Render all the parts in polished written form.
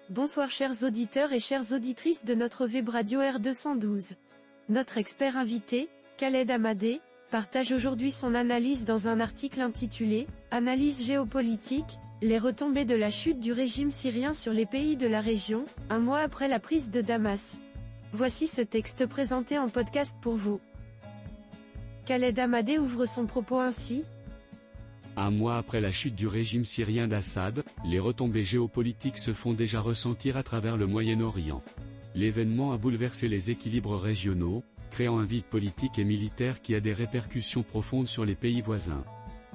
Bonsoir chers auditeurs et chères auditrices de notre web radio R212. Notre expert invité, Khaled Hamadeh, partage aujourd'hui son analyse dans un article intitulé « Analyse géopolitique, les retombées de la chute du régime syrien sur les pays de la région, un mois après la prise de Damas ». Voici ce texte présenté en podcast pour vous. Khaled Hamadeh ouvre son propos ainsi. Un mois après la chute du régime syrien d'Assad, les retombées géopolitiques se font déjà ressentir à travers le Moyen-Orient. L'événement a bouleversé les équilibres régionaux, créant un vide politique et militaire qui a des répercussions profondes sur les pays voisins.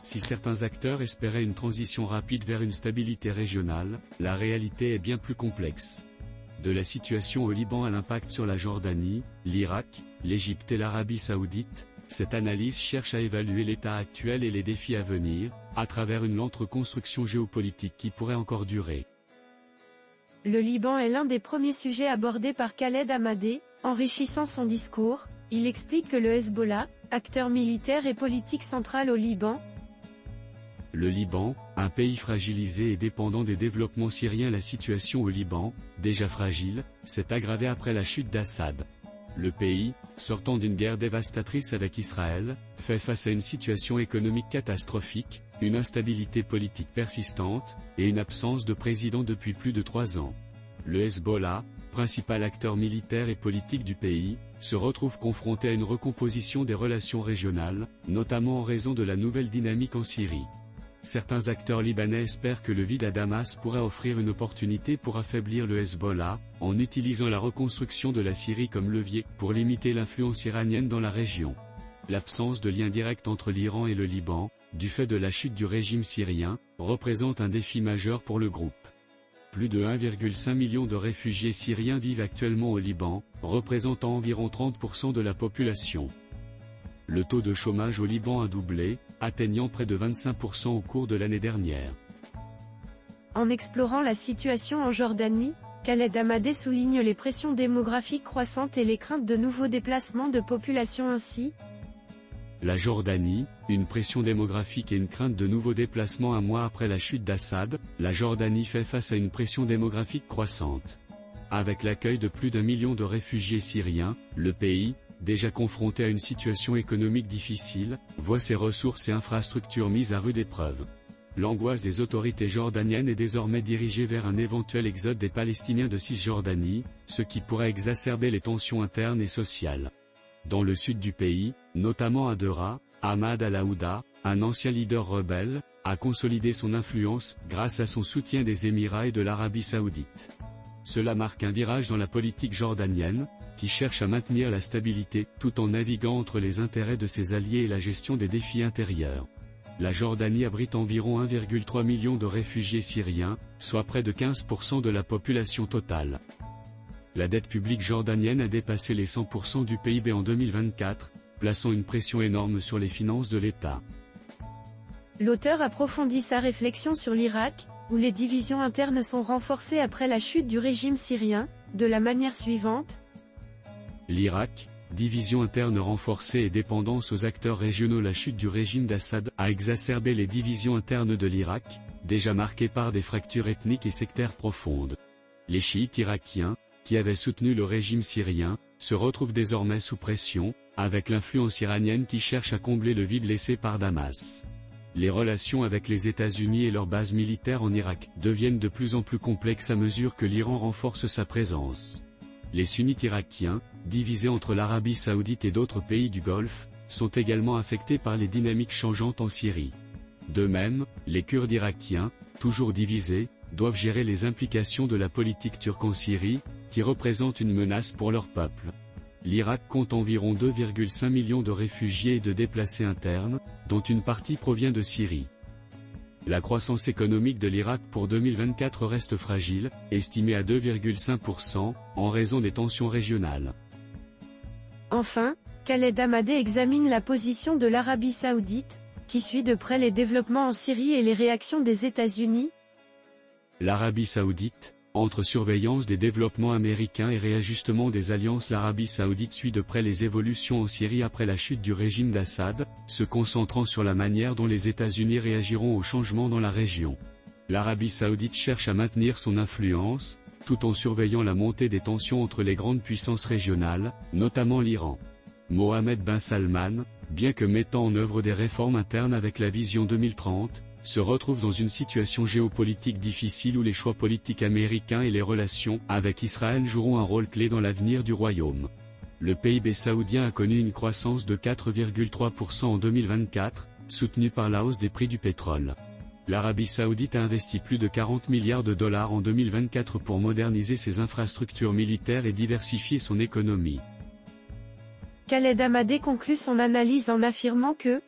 Si certains acteurs espéraient une transition rapide vers une stabilité régionale, la réalité est bien plus complexe. De la situation au Liban à l'impact sur la Jordanie, l'Irak, l'Égypte et l'Arabie Saoudite, cette analyse cherche à évaluer l'état actuel et les défis à venir, à travers une lente reconstruction géopolitique qui pourrait encore durer. Le Liban est l'un des premiers sujets abordés par Khaled Hamadeh. Enrichissant son discours, il explique que le Hezbollah, acteur militaire et politique central au Liban, le Liban, un pays fragilisé et dépendant des développements syriens. La situation au Liban, déjà fragile, s'est aggravée après la chute d'Assad. Le pays, sortant d'une guerre dévastatrice avec Israël, fait face à une situation économique catastrophique, une instabilité politique persistante, et une absence de président depuis plus de 3 ans. Le Hezbollah, principal acteur militaire et politique du pays, se retrouve confronté à une recomposition des relations régionales, notamment en raison de la nouvelle dynamique en Syrie. Certains acteurs libanais espèrent que le vide à Damas pourrait offrir une opportunité pour affaiblir le Hezbollah, en utilisant la reconstruction de la Syrie comme levier pour limiter l'influence iranienne dans la région. L'absence de lien direct entre l'Iran et le Liban, du fait de la chute du régime syrien, représente un défi majeur pour le groupe. Plus de 1,5 million de réfugiés syriens vivent actuellement au Liban, représentant environ 30% de la population. Le taux de chômage au Liban a doublé, atteignant près de 25% au cours de l'année dernière. En explorant la situation en Jordanie, Khaled Hamadeh souligne les pressions démographiques croissantes et les craintes de nouveaux déplacements de population ainsi. La Jordanie, une pression démographique et une crainte de nouveaux déplacements. Un mois après la chute d'Assad, la Jordanie fait face à une pression démographique croissante. Avec l'accueil de plus d'1 million de réfugiés syriens, le pays, déjà confronté à une situation économique difficile, voit ses ressources et infrastructures mises à rude épreuve. L'angoisse des autorités jordaniennes est désormais dirigée vers un éventuel exode des Palestiniens de Cisjordanie, ce qui pourrait exacerber les tensions internes et sociales. Dans le sud du pays, notamment à Deraa, Ahmad al-Aouda, un ancien leader rebelle, a consolidé son influence grâce à son soutien des Émirats et de l'Arabie Saoudite. Cela marque un virage dans la politique jordanienne, qui cherche à maintenir la stabilité, tout en naviguant entre les intérêts de ses alliés et la gestion des défis intérieurs. La Jordanie abrite environ 1,3 million de réfugiés syriens, soit près de 15% de la population totale. La dette publique jordanienne a dépassé les 100% du PIB en 2024, plaçant une pression énorme sur les finances de l'État. L'auteur approfondit sa réflexion sur l'Irak, où les divisions internes sont renforcées après la chute du régime syrien, de la manière suivante. L'Irak, division interne renforcée et dépendance aux acteurs régionaux. La chute du régime d'Assad a exacerbé les divisions internes de l'Irak, déjà marquées par des fractures ethniques et sectaires profondes. Les chiites irakiens, qui avaient soutenu le régime syrien, se retrouvent désormais sous pression, avec l'influence iranienne qui cherche à combler le vide laissé par Damas. Les relations avec les États-Unis et leurs bases militaires en Irak deviennent de plus en plus complexes à mesure que l'Iran renforce sa présence. Les sunnites irakiens, divisés entre l'Arabie Saoudite et d'autres pays du Golfe, sont également affectés par les dynamiques changeantes en Syrie. De même, les Kurdes irakiens, toujours divisés, doivent gérer les implications de la politique turque en Syrie, qui représente une menace pour leur peuple. L'Irak compte environ 2,5 millions de réfugiés et de déplacés internes, dont une partie provient de Syrie. La croissance économique de l'Irak pour 2024 reste fragile, estimée à 2,5%, en raison des tensions régionales. Enfin, Khaled Hamadeh examine la position de l'Arabie Saoudite, qui suit de près les développements en Syrie et les réactions des États-Unis. L'Arabie Saoudite, entre surveillance des développements américains et réajustement des alliances. L'Arabie Saoudite suit de près les évolutions en Syrie après la chute du régime d'Assad, se concentrant sur la manière dont les États-Unis réagiront aux changements dans la région. L'Arabie Saoudite cherche à maintenir son influence, tout en surveillant la montée des tensions entre les grandes puissances régionales, notamment l'Iran. Mohammed bin Salman, bien que mettant en œuvre des réformes internes avec la vision 2030, se retrouve dans une situation géopolitique difficile où les choix politiques américains et les relations avec Israël joueront un rôle clé dans l'avenir du royaume. Le PIB saoudien a connu une croissance de 4,3% en 2024, soutenue par la hausse des prix du pétrole. L'Arabie saoudite a investi plus de 40 milliards de dollars en 2024 pour moderniser ses infrastructures militaires et diversifier son économie. Khaled Amadé conclut son analyse en affirmant que,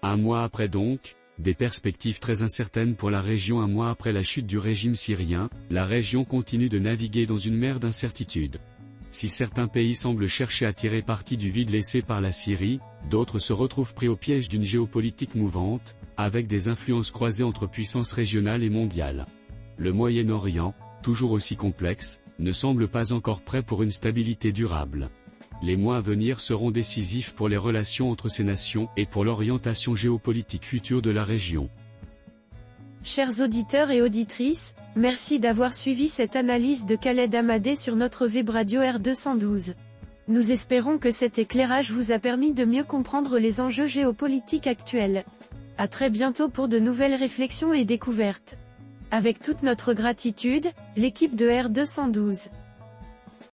un mois après donc, des perspectives très incertaines pour la région. Un mois après la chute du régime syrien, la région continue de naviguer dans une mer d'incertitude. Si certains pays semblent chercher à tirer parti du vide laissé par la Syrie, d'autres se retrouvent pris au piège d'une géopolitique mouvante, avec des influences croisées entre puissances régionales et mondiales. Le Moyen-Orient, toujours aussi complexe, ne semble pas encore prêt pour une stabilité durable. Les mois à venir seront décisifs pour les relations entre ces nations et pour l'orientation géopolitique future de la région. Chers auditeurs et auditrices, merci d'avoir suivi cette analyse de Khaled Amadé sur notre web radio R212. Nous espérons que cet éclairage vous a permis de mieux comprendre les enjeux géopolitiques actuels. À très bientôt pour de nouvelles réflexions et découvertes. Avec toute notre gratitude, l'équipe de R212.